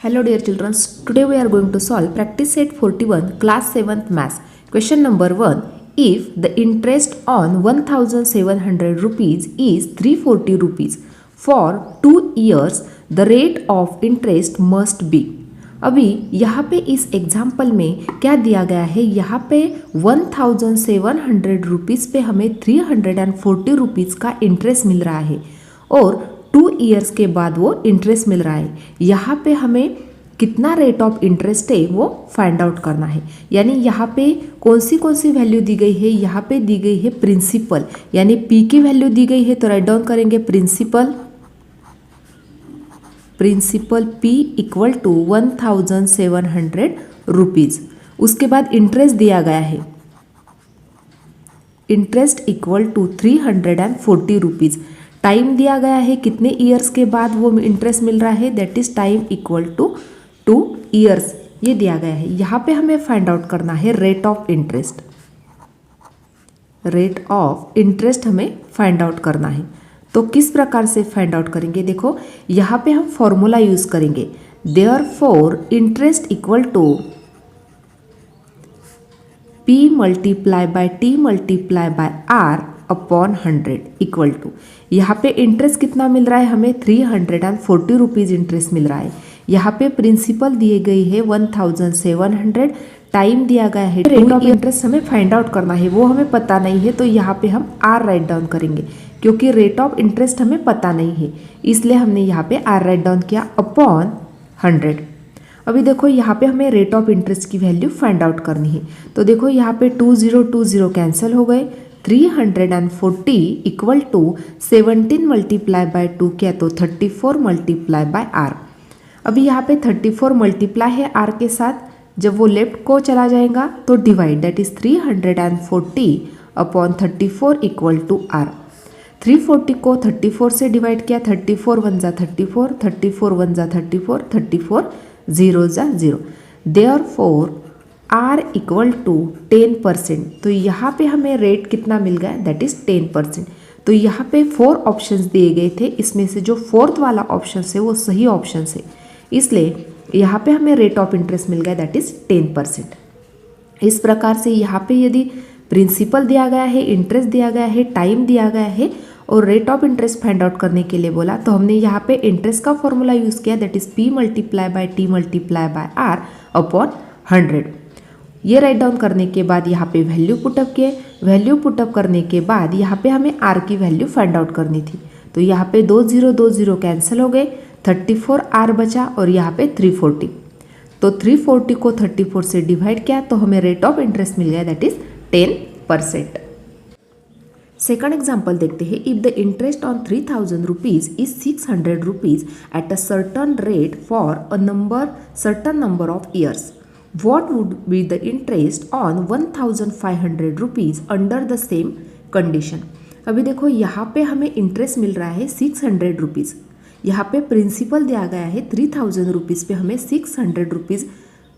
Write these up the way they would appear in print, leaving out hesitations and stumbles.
Hello dear children, today we are going to solve practice set 41 class 7th maths. Question number 1. If the interest on 1700 rupees is 340 rupees for 2 years, the rate of interest must be. अभी यहाँ पे इस example में क्या दिया गया है, यहाँ पे 1700 रुपीज़ पे हमें 340 रुपीज़ का इंटरेस्ट मिल रहा है और 2 ईयर्स के बाद वो इंटरेस्ट मिल रहा है। यहाँ पे हमें कितना रेट ऑफ इंटरेस्ट है वो फाइंड आउट करना है। यानी यहाँ पे कौन सी वैल्यू दी गई है, यहाँ पे दी गई है प्रिंसिपल, यानी पी की वैल्यू दी गई है तो राइट डाउन करेंगे principal P equal to 1700 rupees. उसके बाद इंटरेस्ट दिया गया है, interest equal to 340 rupees. Time दिया गया है कितने ईयर्स के बाद वो इंटरेस्ट मिल रहा है, that is time equal to 2 years, ये दिया गया है। यहाँ पे हमें फाइंड आउट करना है rate of interest, rate of interest हमें फाइंड आउट करना है। तो किस प्रकार से फाइंड आउट करेंगे, देखो यहाँ पे हम फॉर्मूला यूज करेंगे, therefore interest equal to P multiply by T multiply by R upon 100 equal to, यहाँ पे इंटरेस्ट कितना मिल रहा है हमें 340 रुपीज़ इंटरेस्ट मिल रहा है। यहाँ पे प्रिंसिपल दिए गई है 1700, टाइम दिया गया है, रेट ऑफ इंटरेस्ट हमें फाइंड आउट करना है, वो हमें पता नहीं है तो यहाँ पे हम R राइट डाउन करेंगे, क्योंकि रेट ऑफ इंटरेस्ट हमें पता नहीं है इसलिए हमने यहाँ पे R राइट डाउन किया अपॉन 100। अभी देखो यहाँ पे हमें रेट ऑफ इंटरेस्ट की वैल्यू फाइंड आउट करनी है। तो देखो यहाँ पे 2020 कैंसिल हो गए, 340 इक्वल टू 17 मल्टीप्लाई बाय 2 किया तो 34 मल्टीप्लाई बाय आर। अभी यहाँ पे 34 मल्टीप्लाई है आर के साथ, जब वो लेफ्ट को चला जाएगा तो divide, that is 340 upon 34 equal to R. 340 को 34 से डिवाइड किया, 34 1 जा 34, 34 1 जा 34, 34 0 जा 0, देयरफॉर R इक्वल टू 10%। तो यहाँ पे हमें रेट कितना मिल गया, दैट इज 10%। तो यहाँ पे 4 ऑप्शंस दिए गए थे, इसमें से जो 4th वाला ऑप्शन है वो सही ऑप्शन है, इसलिए यहाँ पे हमें रेट ऑफ इंटरेस्ट मिल गया दैट इज 10%। इस प्रकार से यहाँ पे यदि प्रिंसिपल दिया गया है, इंटरेस्ट दिया गया है, टाइम दिया गया है और rate of interest find out करने के लिए बोला, तो हमने यहाँ पे इंटरेस्ट का फॉर्मूला यूज़ किया, that is P multiply by T multiply by R upon 100। ये राइट डाउन करने के बाद यहाँ पे वैल्यू पुटअप किए, वैल्यू पुटअप करने के बाद यहाँ पे हमें R की वैल्यू फाइंड आउट करनी थी। तो यहाँ पे 20 कैंसिल हो गए, 34 R बचा और यहाँ पे 340। तो 340 को 34 से डिवाइड किया तो हमें रेट ऑफ इंटरेस्ट मिल गया दैट इज 10%। सेकंड एग्जाम्पल देखते हैं, if the interest on 3000 rupees is 600 rupees at a certain rate for a certain number of years, what would be the interest on 1500 rupees under the same condition। अभी देखो यहाँ पे हमें interest मिल रहा है 600 रुपीज़, यहाँ पे प्रिंसिपल दिया गया है 3000 रुपीज़ पे हमें 600 रुपीज़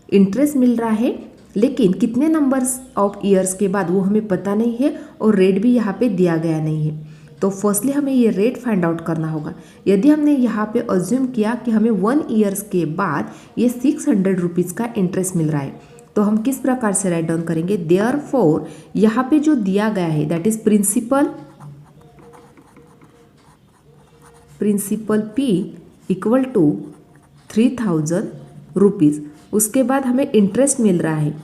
इंटरेस्ट मिल रहा है, लेकिन कितने नंबर्स ऑफ ईयर्स के बाद वो हमें पता नहीं है और रेट भी यहाँ पे दिया गया नहीं है। तो फर्स्टली हमें ये रेट फाइंड आउट करना होगा। यदि हमने यहाँ पे अज्यूम किया कि हमें 1 ईयर्स के बाद ये 600 रुपीज़ का इंटरेस्ट मिल रहा है, तो हम किस प्रकार से राइट डाउन करेंगे, देयरफॉर यहाँ पे जो दिया गया है that is principal P equal to 3000 rupees. उसके बाद हमें इंटरेस्ट मिल रहा है,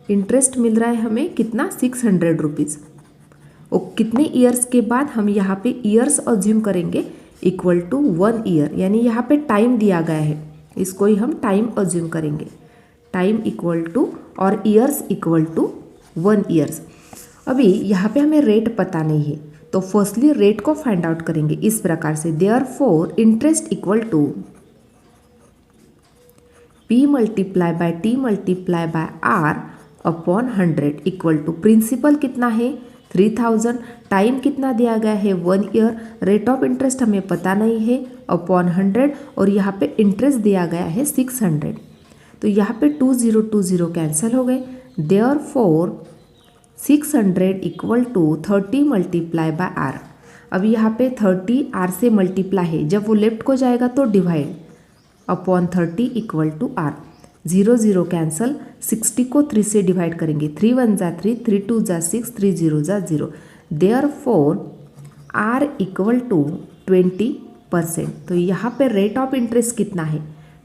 इंटरेस्ट मिल रहा है हमें कितना 600 रुपीज़, और कितने ईयर्स के बाद हम यहाँ पे ईयर्स अज्यूम करेंगे इक्वल टू 1 ईयर, यानी यहाँ पे टाइम दिया गया है, इसको ही हम टाइम अज्यूम करेंगे, टाइम इक्वल टू और ईयर्स इक्वल टू 1 ईयर्स। अभी यहाँ पे हमें रेट पता नहीं है, तो फर्स्टली रेट को फाइंड आउट करेंगे इस प्रकार से, therefore interest equal to P multiply by T multiply by R upon 100 equal to, principal कितना है 3000, टाइम कितना दिया गया है 1 ईयर, रेट ऑफ इंटरेस्ट हमें पता नहीं है अपॉन 100 और यहाँ पे इंटरेस्ट दिया गया है 600। तो यहाँ पे 20 कैंसिल हो गए, therefore 600 equal to 30 multiply by R। अभी यहाँ पे 30 R से मल्टीप्लाई है, जब वो लेफ्ट को जाएगा तो divide, upon 30 equal to R. 0 0 cancel, 60 को 3 से डिवाइड करेंगे, 3 1 जा 3, 3 2 जा 6, 3 0 जा 0। Therefore R equal to 20%। तो यहाँ पे रेट ऑफ इंटरेस्ट कितना है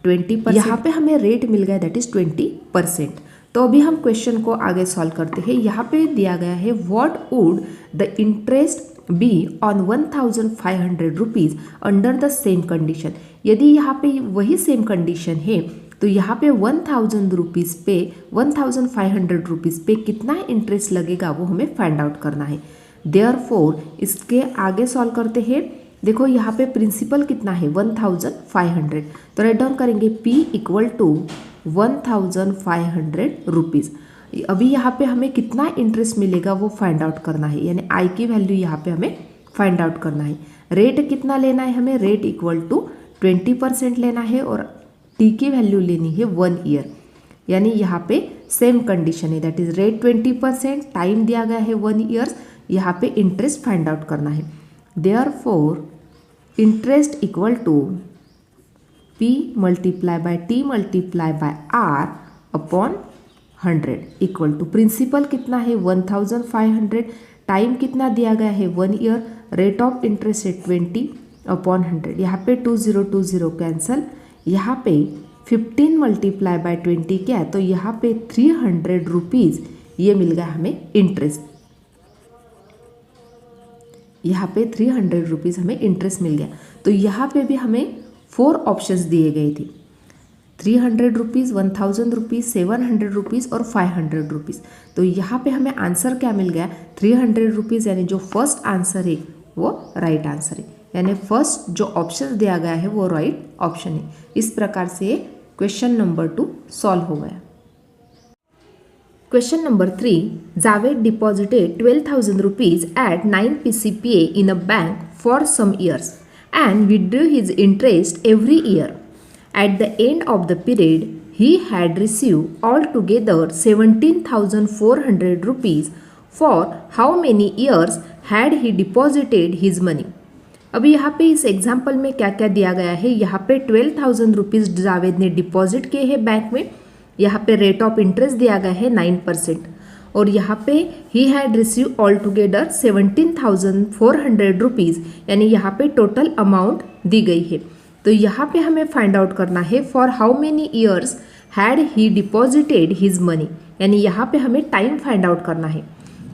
20%। यहाँ पे हमें रेट मिल गया दैट इज 20%। तो अभी हम क्वेश्चन को आगे सॉल्व करते हैं। यहाँ पे दिया गया है what would the interest be on 1500 rupees under the same condition. यदि यहाँ पे वही सेम कंडीशन है तो यहाँ पे 1000 रुपीज़ पे 1500 रुपीज़ पे कितना इंटरेस्ट लगेगा वो हमें फाइंड आउट करना है। देयरफॉर इसके आगे सॉल्व करते हैं। देखो यहाँ पे प्रिंसिपल कितना है 1500, तो राइट डाउन करेंगे P इक्वल टू 1500 रुपीज़। अभी यहाँ पे हमें कितना इंटरेस्ट मिलेगा वो फाइंड आउट करना है, यानी I की वैल्यू यहाँ पे हमें फाइंड आउट करना है। रेट कितना लेना है हमें, रेट इक्वल टू 20% लेना है और T की वैल्यू लेनी है 1 ईयर, यानी यहाँ पे सेम कंडीशन है दैट इज रेट 20%, टाइम दिया गया है 1 ईयर्स, यहाँ पे इंटरेस्ट फाइंड आउट करना है। Therefore interest equal to P multiply by T multiply by R upon 100 equal to principal कितना है 1500, टाइम कितना दिया गया है 1 ईयर, रेट ऑफ इंटरेस्ट है 20 अपॉन 100। यहाँ पे 20 कैंसल, यहाँ पे 15 मल्टीप्लाई बाय 20 क्या है, तो यहाँ पे 300 रुपीज़ ये मिल गया हमें इंटरेस्ट। यहाँ पे 300 रुपीज़ हमें इंटरेस्ट मिल गया। तो यहाँ पे भी हमें 4 ऑप्शंस दिए गए थे, 300 रुपीज़, 1000 रुपीज़, 700 रुपीज़ और 500 रुपीज़। तो यहाँ पे हमें आंसर क्या मिल गया 300 रुपीज़, यानी जो फर्स्ट आंसर है वो राइट आंसर है, यानी फर्स्ट जो ऑप्शन दिया गया है वो राइट ऑप्शन है। इस प्रकार से क्वेश्चन नंबर 2 सॉल्व हो गया। Question number 3. Javed deposited 12,000 rupees at 9 PCPA in a bank for some years and withdrew his interest every year. At the end of the period, he had received altogether 17,400 rupees. For how many years had he deposited his money? अभी यहाँ पे इस example में क्या क्या दिया गया है, यहाँ पे 12,000 रुपीज़ जावेद ने डिपॉजिट किए हैं बैंक में, यहाँ पे रेट ऑफ इंटरेस्ट दिया गया है 9% और यहाँ पे he had receive all together 17,400 rupees, यानी यहाँ पे टोटल अमाउंट दी गई है। तो यहाँ पे हमें फाइंड आउट करना है for how many years had he deposited his money, यानी यहाँ पे हमें टाइम फाइंड आउट करना है।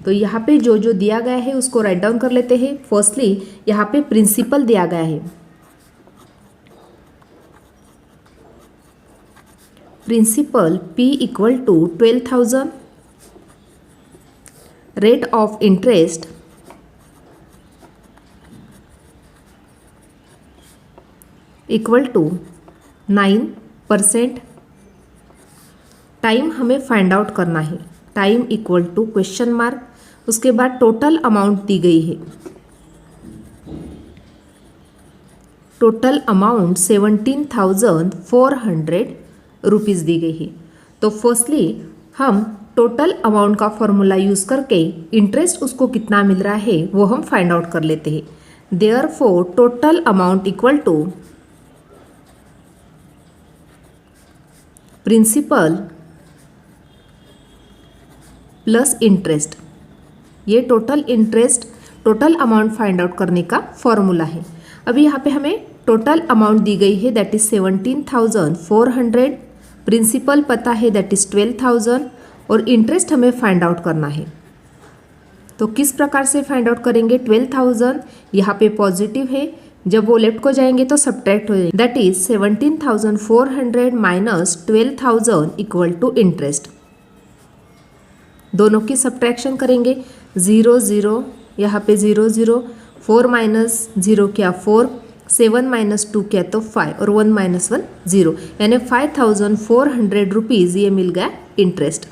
तो यहाँ पे जो जो दिया गया है उसको राइट डाउन कर लेते हैं। फर्स्टली यहाँ पे प्रिंसिपल दिया गया है, principal P equal to 12,000, rate of interest equal to 9%, time हमें फाइंड आउट करना है, time equal to question mark, उसके बाद टोटल अमाउंट दी गई है, टोटल अमाउंट 17,400 रुपीज़ दी गई है। तो फर्स्टली हम टोटल अमाउंट का फॉर्मूला यूज़ करके इंटरेस्ट उसको कितना मिल रहा है वो हम फाइंड आउट कर लेते हैं। Therefore total amount equal to principal plus interest, ये total interest total amount find out करने का फॉर्मूला है। अभी यहाँ पे हमें टोटल अमाउंट दी गई है दैट इज 17,400, प्रिंसिपल पता है दैट इज 12,000 और इंटरेस्ट हमें फाइंड आउट करना है। तो किस प्रकार से फाइंड आउट करेंगे, 12,000 यहाँ पे पॉजिटिव है, जब वो लेफ्ट को जाएंगे तो सब्ट्रैक्ट हो जाएंगे, that is 17,400 minus 12,000 equal to interest. दोनों की सब्ट्रैक्शन करेंगे, 0 0 यहाँ पे 0 0, 4 माइनस 0 क्या 4, 7 माइनस 2 क्या तो 5 और 1 माइनस 1 0, यानी 5,400 रुपीज़ ये मिल गया इंटरेस्ट।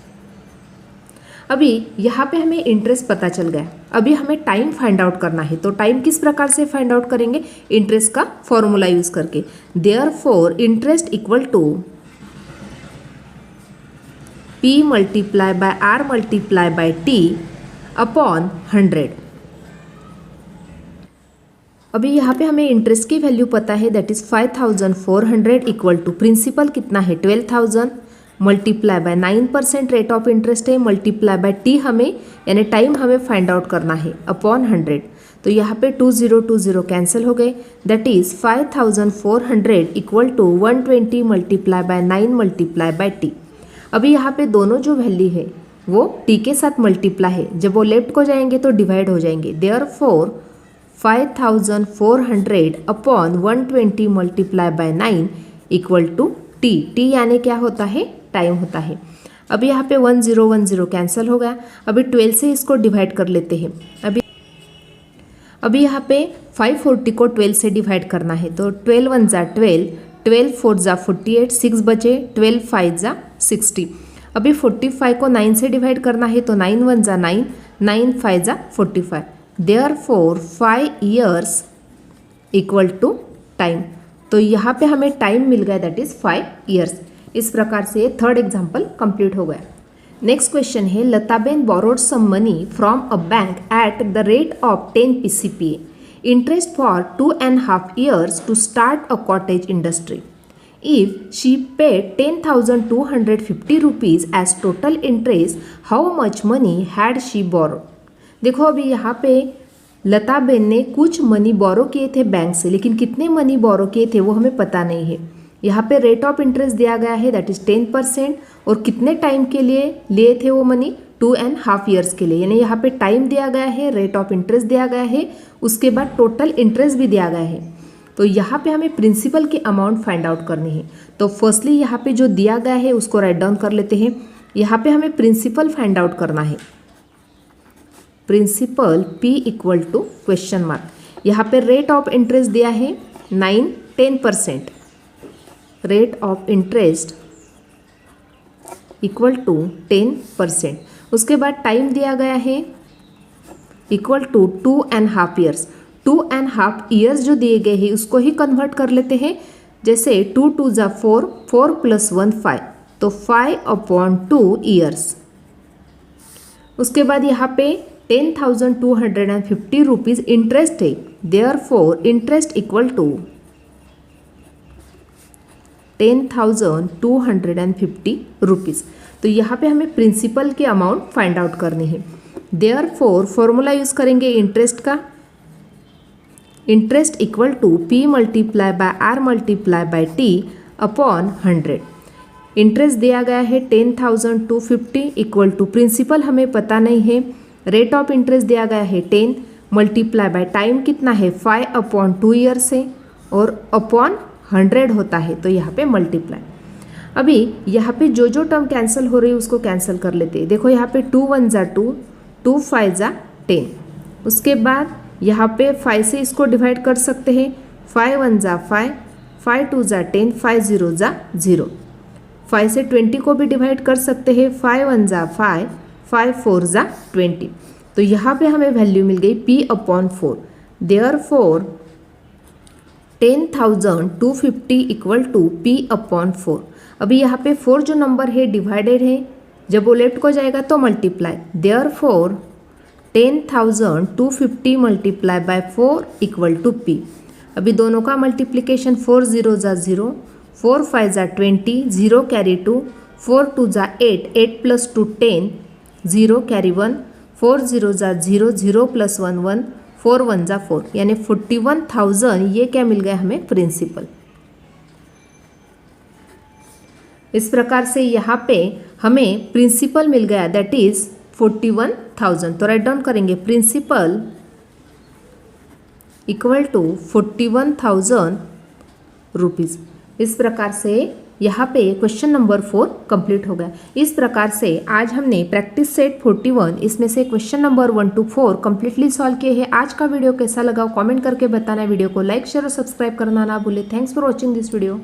अभी यहाँ पे हमें इंटरेस्ट पता चल गया, अभी हमें टाइम फाइंड आउट करना है। तो टाइम किस प्रकार से फाइंड आउट करेंगे, इंटरेस्ट का फॉर्मूला यूज करके। Therefore interest equal to P multiply by R multiply by T upon 100। अभी यहाँ पे हमें इंटरेस्ट की वैल्यू पता है, that is 5400 equal to principal कितना है 12,000 multiply by 9% rate of interest है, मल्टीप्लाई बाय टी हमें यानी टाइम हमें फाइंड आउट करना है अपॉन 100। तो यहाँ पे 20 कैंसिल हो गए, that is 5400 equal to 120 multiply by 9 multiply by T. अभी यहाँ पे दोनों जो वैल्यू है वो टी के साथ मल्टीप्लाई है, जब वो लेफ्ट को जाएंगे तो डिवाइड हो जाएंगे। Therefore 5400 upon 120 multiply by 9 equal to T. T यानी क्या होता है, टाइम होता है। अभी यहाँ पे 10 कैंसिल हो गया। अभी 12 से इसको डिवाइड कर लेते हैं। अभी यहाँ पे 540 को 12 से डिवाइड करना है, तो 12 1 जा 12, 12 4 जा 48, 6 बचे, 12 5 जा 60। अभी 45 को 9 से डिवाइड करना है, तो 9 1 जा 9, 9 5 जा 45। Therefore 5 years equal to time. तो यहाँ पे हमें टाइम मिल गया, दैट इज़ 5 इयर्स। इस प्रकार से थर्ड एग्जाम्पल कंप्लीट हो गया। नेक्स्ट क्वेश्चन है, Lataben borrowed some money from a bank at the rate of 10 PCPA interest for 2.5 years to start a cottage industry. If she paid 10,250 rupees as total interest, how much money had she borrowed. देखो अभी यहाँ पे लताबेन ने कुछ money borrow किए थे bank से, लेकिन कितने मनी बोरो किए थे वो हमें पता नहीं है। यहाँ पे रेट ऑफ इंटरेस्ट दिया गया है, दैट इज 10%, और कितने टाइम के लिए लिए थे वो मनी, 2.5 years के लिए। यानी यहाँ पे टाइम दिया गया है, रेट ऑफ इंटरेस्ट दिया गया है, उसके बाद टोटल इंटरेस्ट भी दिया गया है। तो यहाँ पे हमें प्रिंसिपल की अमाउंट फाइंड आउट करनी है। तो फर्स्टली यहाँ पे जो दिया गया है उसको राइट डाउन कर लेते हैं। यहाँ पे हमें प्रिंसिपल फाइंड आउट करना है। Principal P equal to question mark. यहाँ पे रेट ऑफ इंटरेस्ट दिया है 10%, rate of interest equal to 10%। उसके बाद टाइम दिया गया है इक्वल टू 2.5 years। 2.5 years जो दिए गए हैं उसको ही कन्वर्ट कर लेते हैं। जैसे 2 2 जा 4, 4 + 1 5, तो 5/2 years। उसके बाद यहाँ पे 10,250 रुपीज़ इंटरेस्ट है, therefore interest equal to 10,250 rupees. तो यहाँ पे हमें प्रिंसिपल की अमाउंट फाइंड आउट करनी है। देयरफॉर फॉर्मूला यूज़ करेंगे इंटरेस्ट का, interest equal to P multiply by R multiply by T upon 100। Interest दिया गया है 10,250 इक्वल टू प्रिंसिपल हमें पता नहीं है, रेट ऑफ इंटरेस्ट दिया गया है 10 मल्टीप्लाई बाय टाइम कितना है 5/2 years है, और अपॉन 100 होता है, तो यहाँ पे मल्टीप्लाई। अभी यहाँ पे जो जो टर्म कैंसिल हो रही है उसको कैंसिल कर लेते हैं। देखो यहाँ पे 2 1 जा 2, 2 5 जा 10। उसके बाद यहाँ पे 5 से इसको डिवाइड कर सकते हैं, 5 1 जा 5, 5 2 जा 10, 5 0 जा 0। 5 से 20 को भी डिवाइड कर सकते हैं, 5 1 जा 5, 5 4 जा 20। तो यहाँ पे हमें वैल्यू मिल गई P/4। Therefore 10,250 equal to P/4। अभी यहाँ पे 4 जो नंबर है डिवाइडेड है, जब वो लेफ्ट को जाएगा तो multiply. Therefore 10,250 multiply by 4 equal to P। अभी दोनों का मल्टीप्लिकेशन 4 0 जा 0, 4 5 जा 20, 0 कैरी 2, 4 2 जा 8, 8 + 2 10, 0 कैरी 1, 4 0 जा 0, 0 + 1 1, 4 1 जा 4, यानी 41,000। ये क्या मिल गया हमें, प्रिंसिपल। इस प्रकार से यहाँ पे हमें प्रिंसिपल मिल गया, दैट इज 41,000। तो राइट डाउन करेंगे प्रिंसिपल इक्वल टू 41,000 रुपीज़। इस प्रकार से यहाँ पे क्वेश्चन नंबर 4 कंप्लीट हो गया। इस प्रकार से आज हमने प्रैक्टिस सेट 41 इसमें से question number 1 to 4 completely solve किए हैं। आज का वीडियो कैसा लगा कमेंट करके बताना। वीडियो को लाइक शेयर और सब्सक्राइब करना ना भूले। Thanks for watching this video.